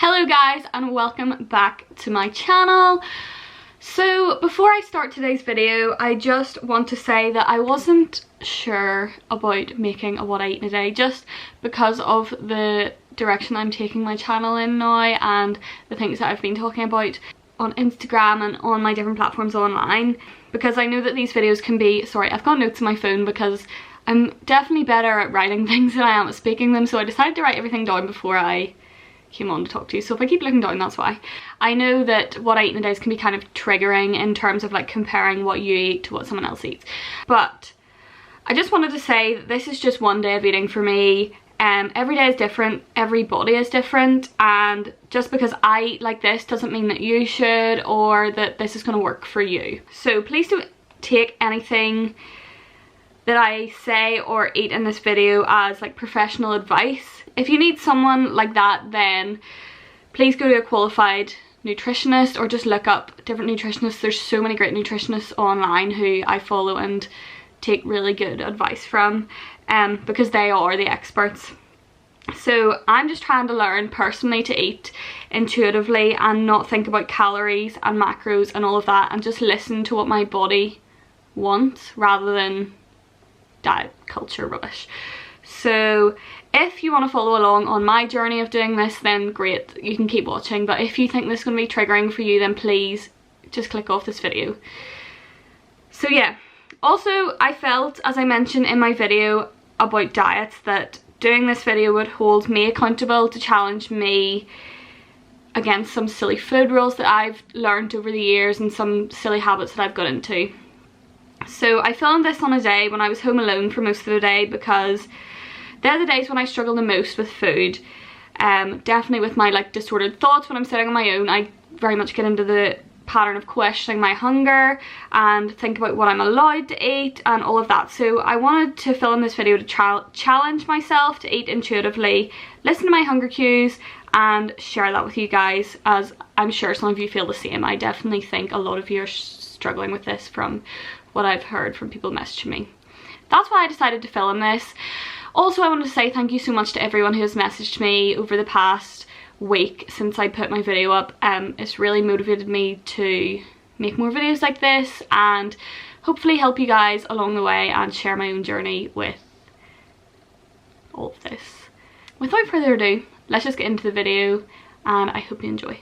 Hello guys and welcome back to my channel. So before I start today's video, I just want to say that I wasn't sure about making a what I eat in a day just because of the direction I'm taking my channel in now and the things that I've been talking about on Instagram and on my different platforms online, because I know that these videos can be, sorry, I've got notes on my phone because I'm definitely better at writing things than I am at speaking them, so I decided to write everything down before I came on to talk to you. So if I keep looking down, that's why. I know that what I eat in a day can be kind of triggering in terms of like comparing what you eat to what someone else eats, but I just wanted to say that this is just one day of eating for me. Every day is different, everybody is different, and just because I eat like this doesn't mean that you should or that this is going to work for you. So please don't take anything that I say or eat in this video as like professional advice. If you need someone like that, then please go to a qualified nutritionist or just look up different nutritionists. There's so many great nutritionists online who I follow and take really good advice from, because they are the experts. So I'm just trying to learn personally to eat intuitively and not think about calories and macros and all of that, and just listen to what my body wants rather than diet culture rubbish. So if you want to follow along on my journey of doing this, then great, you can keep watching. But if you think this is going to be triggering for you, then please just click off this video. So yeah, also I felt, as I mentioned in my video about diets, that doing this video would hold me accountable to challenge me against some silly food rules that I've learned over the years and some silly habits that I've got into. So I filmed this on a day when I was home alone for most of the day, because they're the days when I struggle the most with food. Definitely with my like disordered thoughts when I'm sitting on my own, I very much get into the pattern of questioning my hunger and think about what I'm allowed to eat and all of that. So I wanted to film this video to challenge myself to eat intuitively, listen to my hunger cues and share that with you guys, as I'm sure some of you feel the same. I definitely think a lot of you are struggling with this from what I've heard from people messaging me. That's why I decided to film this. Also, I wanted to say thank you so much to everyone who has messaged me over the past week since I put my video up. It's really motivated me to make more videos like this and hopefully help you guys along the way and share my own journey with all of this. Without further ado, let's just get into the video and I hope you enjoy.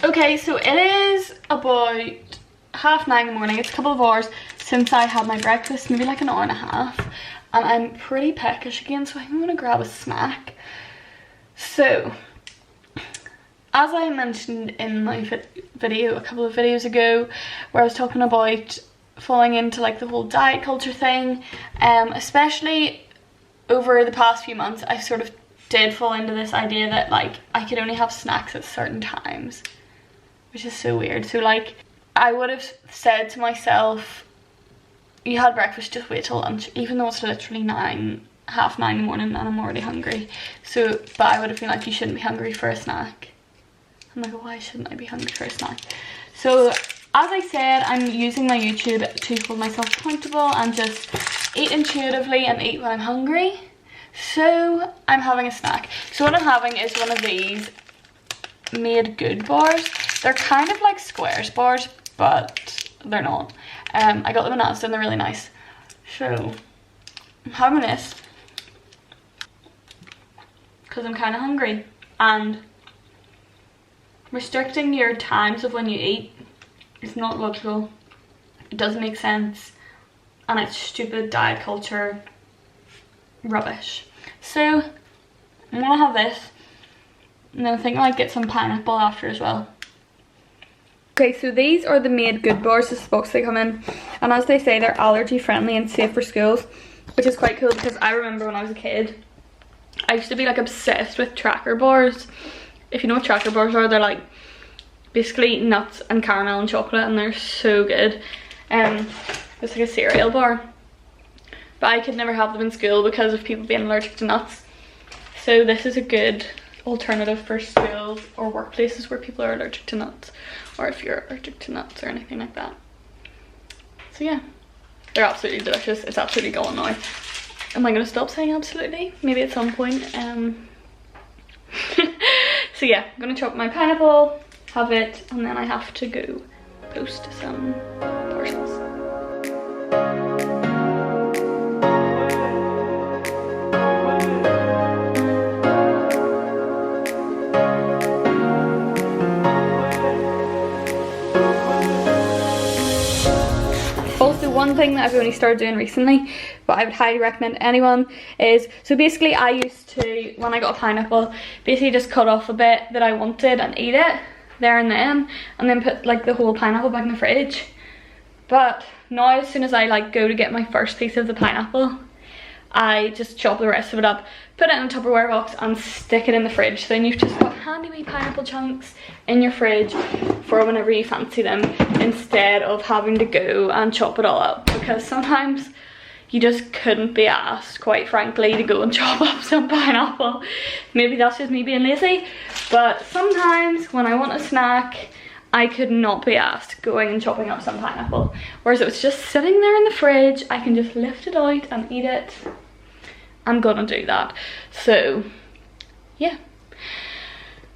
Okay, so it is about 9:30 in the morning. It's a couple of hours since I had my breakfast, maybe like an hour and a half, and I'm pretty peckish again, so I'm gonna grab a snack. So as I mentioned in my video a couple of videos ago, where I was talking about falling into like the whole diet culture thing, especially over the past few months I've sort of did fall into this idea that like I could only have snacks at certain times, which is so weird. So like I would have said to myself, you had breakfast, just wait till lunch, even though it's literally 9, half 9 in the morning and I'm already hungry. So, but I would have been like, you shouldn't be hungry for a snack. I'm like, why shouldn't I be hungry for a snack? So as I said, I'm using my YouTube to hold myself accountable and just eat intuitively and eat when I'm hungry. So I'm having a snack. So what I'm having is one of these Made Good bars. They're kind of like Squares bars, but they're not. I got them in Asda and they're really nice. So I'm having this because I'm kind of hungry, and restricting your times of when you eat is not logical. It doesn't make sense, and it's stupid diet culture rubbish. So I'm gonna have this, and then I think I might get some pineapple after as well. Okay, so these are the Made Good bars. This is the box they come in, and as they say, they're allergy friendly and safe for schools, which is quite cool because I remember when I was a kid, I used to be like obsessed with Tracker bars. If you know what Tracker bars are, they're like basically nuts and caramel and chocolate, and they're so good. It's like a cereal bar, but I could never have them in school because of people being allergic to nuts. So this is a good alternative for schools or workplaces where people are allergic to nuts, or if you're allergic to nuts or anything like that. So yeah, they're absolutely delicious. It's absolutely gone now. Am I gonna stop saying absolutely? Maybe at some point. So yeah, I'm gonna chop my pineapple, have it, and then I have to go post some parcels. One thing that I've only started doing recently, but I would highly recommend to anyone, is, so basically I used to, when I got a pineapple, basically just cut off a bit that I wanted and eat it there and then put like the whole pineapple back in the fridge. But now as soon as I like go to get my first piece of the pineapple, I just chop the rest of it up, put it in a Tupperware box and stick it in the fridge. So then you've just got handy wee pineapple chunks in your fridge for whenever you fancy them, instead of having to go and chop it all up, because sometimes you just couldn't be asked, quite frankly, to go and chop up some pineapple. Maybe that's just me being lazy, but sometimes when I want a snack, I could not be asked going and chopping up some pineapple. Whereas if it's just sitting there in the fridge, I can just lift it out and eat it. I'm gonna do that. So yeah,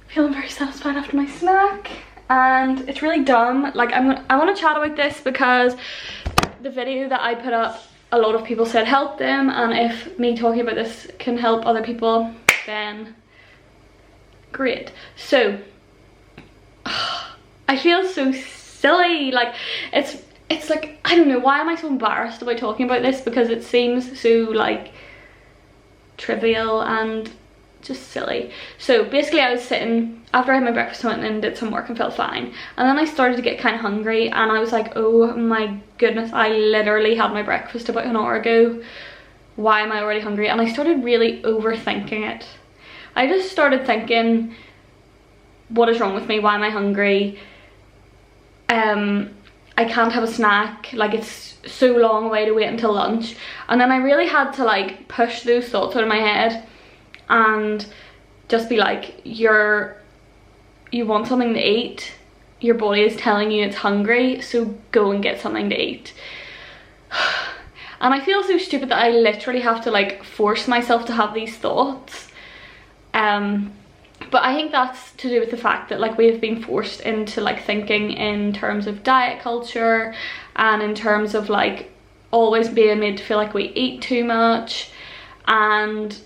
feeling very satisfied after my snack. And it's really dumb, like I want to chat about this because the video that I put up, a lot of people said helped them, and if me talking about this can help other people, then great. So I feel so silly, like it's like, I don't know, why am I so embarrassed about talking about this, because it seems so like trivial and just silly. So basically I was sitting, after I had my breakfast, I went and did some work and felt fine, and then I started to get kind of hungry, and I was like, oh my goodness, I literally had my breakfast about an hour ago, why am I already hungry? And I started really overthinking it. I just started thinking, what is wrong with me, why am I hungry, I can't have a snack, like it's so long away to wait until lunch. And then I really had to like push those thoughts out of my head and just be like, you want something to eat, your body is telling you it's hungry, so go and get something to eat. And I feel so stupid that I literally have to like force myself to have these thoughts. But I think that's to do with the fact that like we have been forced into like thinking in terms of diet culture, and in terms of like always being made to feel like we eat too much, and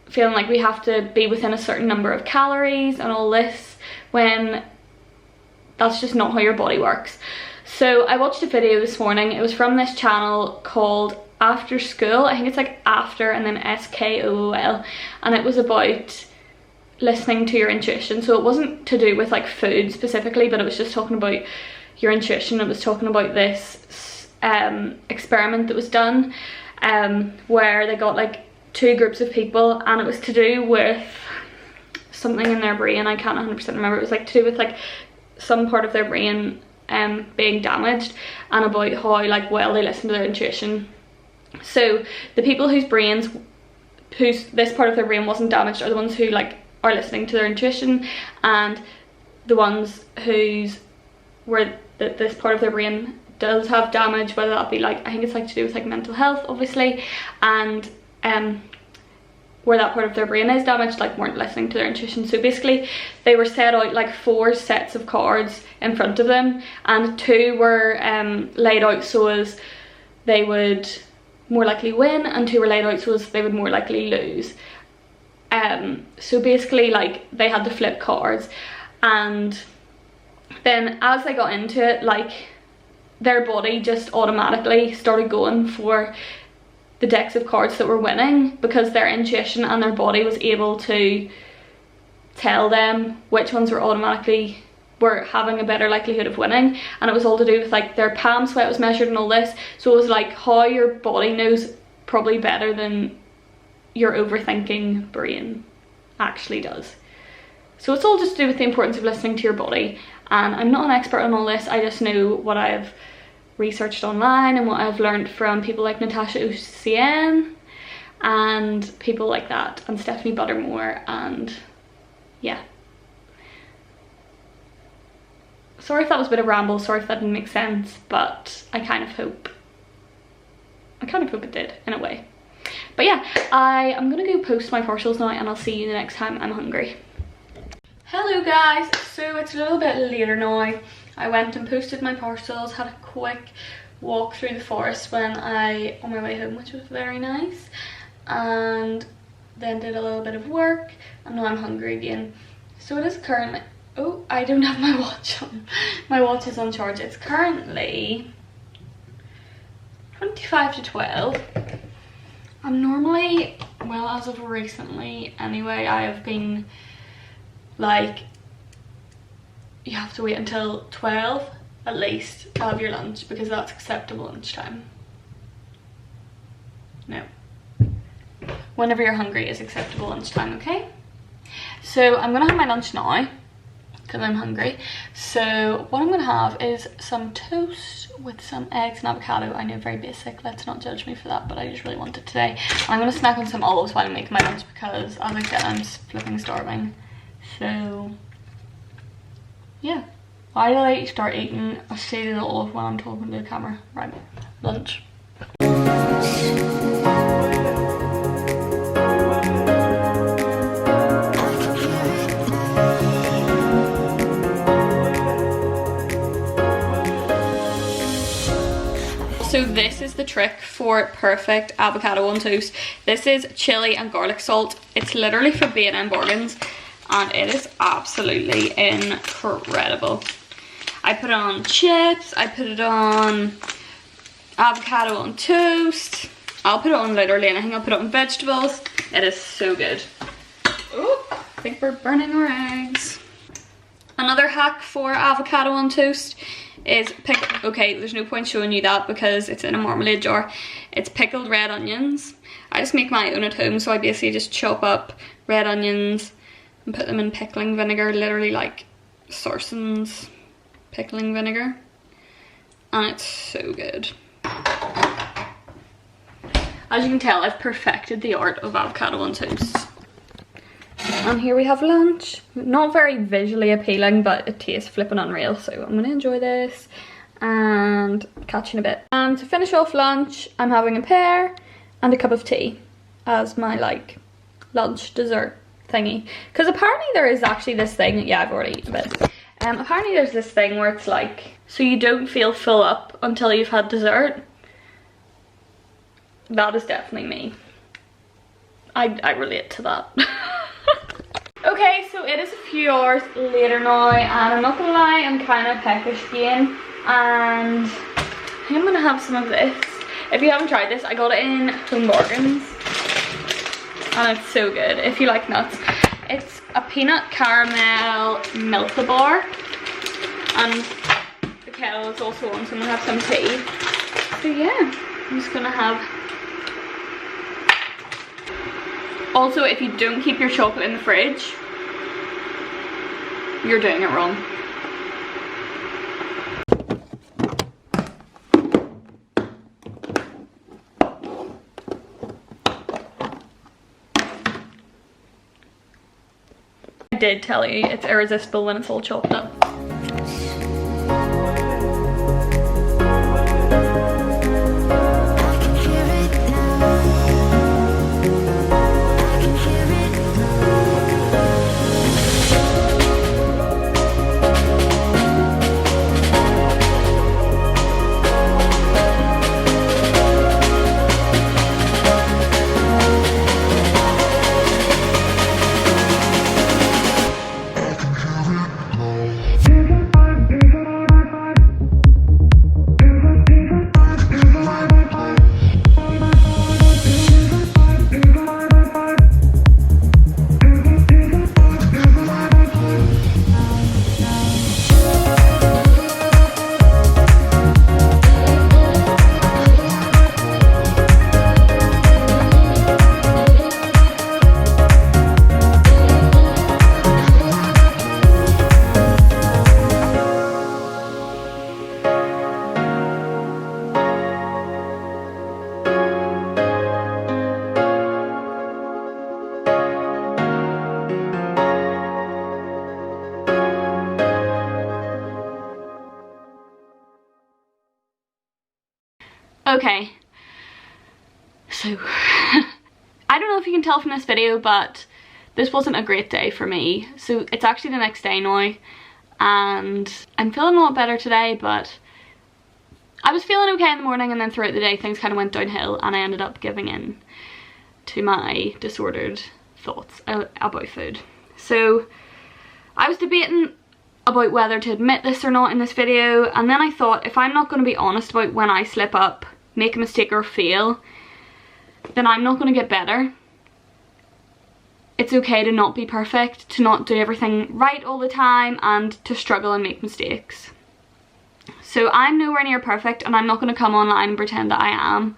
feeling like we have to be within a certain number of calories and all this, when that's just not how your body works. So I watched a video this morning, it was from this channel called After School, I think it's like After and then SKOOL, and it was about listening to your intuition. So it wasn't to do with like food specifically, but it was just talking about your intuition. It was talking about this experiment that was done where they got like 2 groups of people, and it was to do with something in their brain. I can't 100% remember. It was like to do with like some part of their brain being damaged, and about how like well they listen to their intuition. So the people whose this part of their brain wasn't damaged are the ones who like are listening to their intuition, and the ones this part of their brain does have damage, whether that be like, I think it's like to do with like mental health obviously, and where that part of their brain is damaged, like weren't listening to their intuition. So basically they were set out like 4 sets of cards in front of them, and 2 were laid out so as they would more likely win, and 2 were laid out so as they would more likely lose. So basically like they had to flip cards, and then as they got into it, like their body just automatically started going for the decks of cards that were winning, because their intuition and their body was able to tell them which ones were having a better likelihood of winning. And it was all to do with like their palm sweat was measured and all this, so it was like how your body knows probably better than your overthinking brain actually does. So it's all just to do with the importance of listening to your body, and I'm not an expert on all this. I just know what I've researched online and what I've learned from people like Natasha Ocean and people like that, and Stephanie Buttermore, and yeah. Sorry if that was a bit of ramble, sorry if that didn't make sense, but I kind of hope it did in a way. But yeah, I am gonna go post my parcels now, and I'll see you the next time I'm hungry. Hello guys, so it's a little bit later now. I went and posted my parcels, had a quick walk through the forest on my way home, which was very nice, and then did a little bit of work, and now I'm hungry again. So it is currently, oh, I don't have my watch on. My watch is on charge. It's currently 25 to 12. I'm normally, well, as of recently anyway, I have been like, you have to wait until 12 at least to have your lunch, because that's acceptable lunchtime. No, whenever you're hungry is acceptable lunchtime, okay? So I'm gonna have my lunch now because I'm hungry. So what I'm gonna have is some toast with some eggs and avocado. I know, very basic, let's not judge me for that, but I just really want it today. And I'm gonna snack on some olives while I'm making my lunch, because as I said, I'm flipping starving. So yeah, why did I start eating a seeded olive when I'm talking to the camera? Right, lunch. So this is the trick for perfect avocado on toast. This is chili and garlic salt. It's literally for B&M Bargains, and it is absolutely incredible. I put it on chips, I put it on avocado on toast. I'll put it on literally anything. I'll put it on vegetables. It is so good. Oh, I think we're burning our eggs. Another hack for avocado on toast is okay, there's no point showing you that because it's in a marmalade jar. It's pickled red onions. I just make my own at home, so I basically just chop up red onions and put them in pickling vinegar, literally like Sarson's pickling vinegar, and it's so good. As you can tell, I've perfected the art of avocado on toast. And here we have lunch. Not very visually appealing, but it tastes flipping unreal, so I'm gonna enjoy this and catch you in a bit. And to finish off lunch, I'm having a pear and a cup of tea as my like lunch dessert thingy, because apparently there is actually this thing, yeah, I've already eaten a bit. Apparently there's this thing where it's like, so you don't feel full up until you've had dessert. That is definitely me. I relate to that. Okay, so it is a few hours later now, and I'm not gonna lie, I'm kind of peckish again, and I think I'm gonna have some of this. If you haven't tried this, I got it in Home Bargains, and it's so good if you like nuts. It's a peanut caramel Milka bar, and the kettle is also on, so I'm gonna have some tea. So yeah, I'm just gonna have Also, if you don't keep your chocolate in the fridge, you're doing it wrong. I did tell you it's irresistible when it's all chopped up. Okay, so I don't know if you can tell from this video, but this wasn't a great day for me. So it's actually the next day now, and I'm feeling a lot better today, but I was feeling okay in the morning, and then throughout the day things kind of went downhill, and I ended up giving in to my disordered thoughts about food. So I was debating about whether to admit this or not in this video, and then I thought, if I'm not going to be honest about when I slip up, make a mistake or fail, then I'm not going to get better. It's okay to not be perfect, to not do everything right all the time, and to struggle and make mistakes. So I'm nowhere near perfect, and I'm not going to come online and pretend that I am,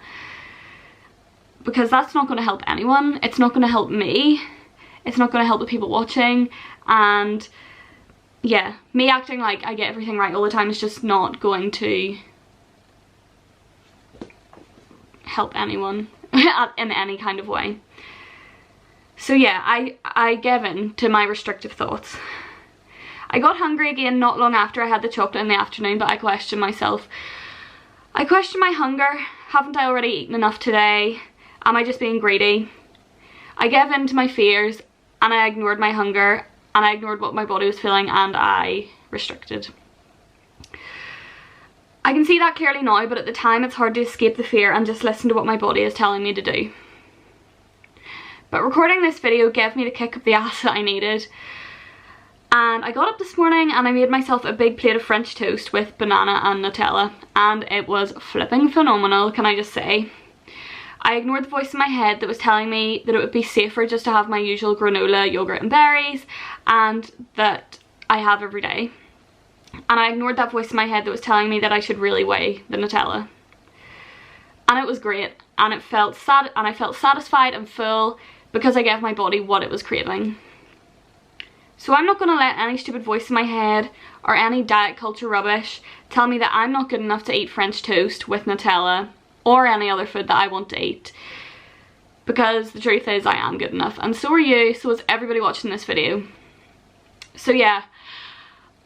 because that's not going to help anyone. It's not going to help me. It's not going to help the people watching, and yeah, me acting like I get everything right all the time is just not going to help anyone in any kind of way. So yeah, I gave in to my restrictive thoughts. I got hungry again not long after I had the chocolate in the afternoon, but I questioned myself. I questioned my hunger. Haven't I already eaten enough today? Am I just being greedy? I gave in to my fears, and I ignored my hunger, and I ignored what my body was feeling, and I restricted. I can see that clearly now, but at the time it's hard to escape the fear and just listen to what my body is telling me to do. But recording this video gave me the kick up the ass that I needed. And I got up this morning and I made myself a big plate of French toast with banana and Nutella, and it was flipping phenomenal, can I just say. I ignored the voice in my head that was telling me that it would be safer just to have my usual granola, yogurt and berries, and that I have every day. And I ignored that voice in my head that was telling me that I should really weigh the Nutella. And it was great, and I felt satisfied and full because I gave my body what it was craving. So I'm not going to let any stupid voice in my head or any diet culture rubbish tell me that I'm not good enough to eat French toast with Nutella or any other food that I want to eat. Because the truth is I am good enough, and so are you, so is everybody watching this video. So yeah,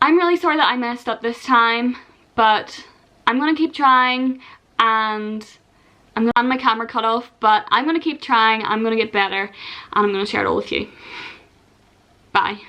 I'm really sorry that I messed up this time, but I'm going to keep trying, and I'm going to have my camera cut off, but I'm going to keep trying, I'm going to get better, and I'm going to share it all with you. Bye.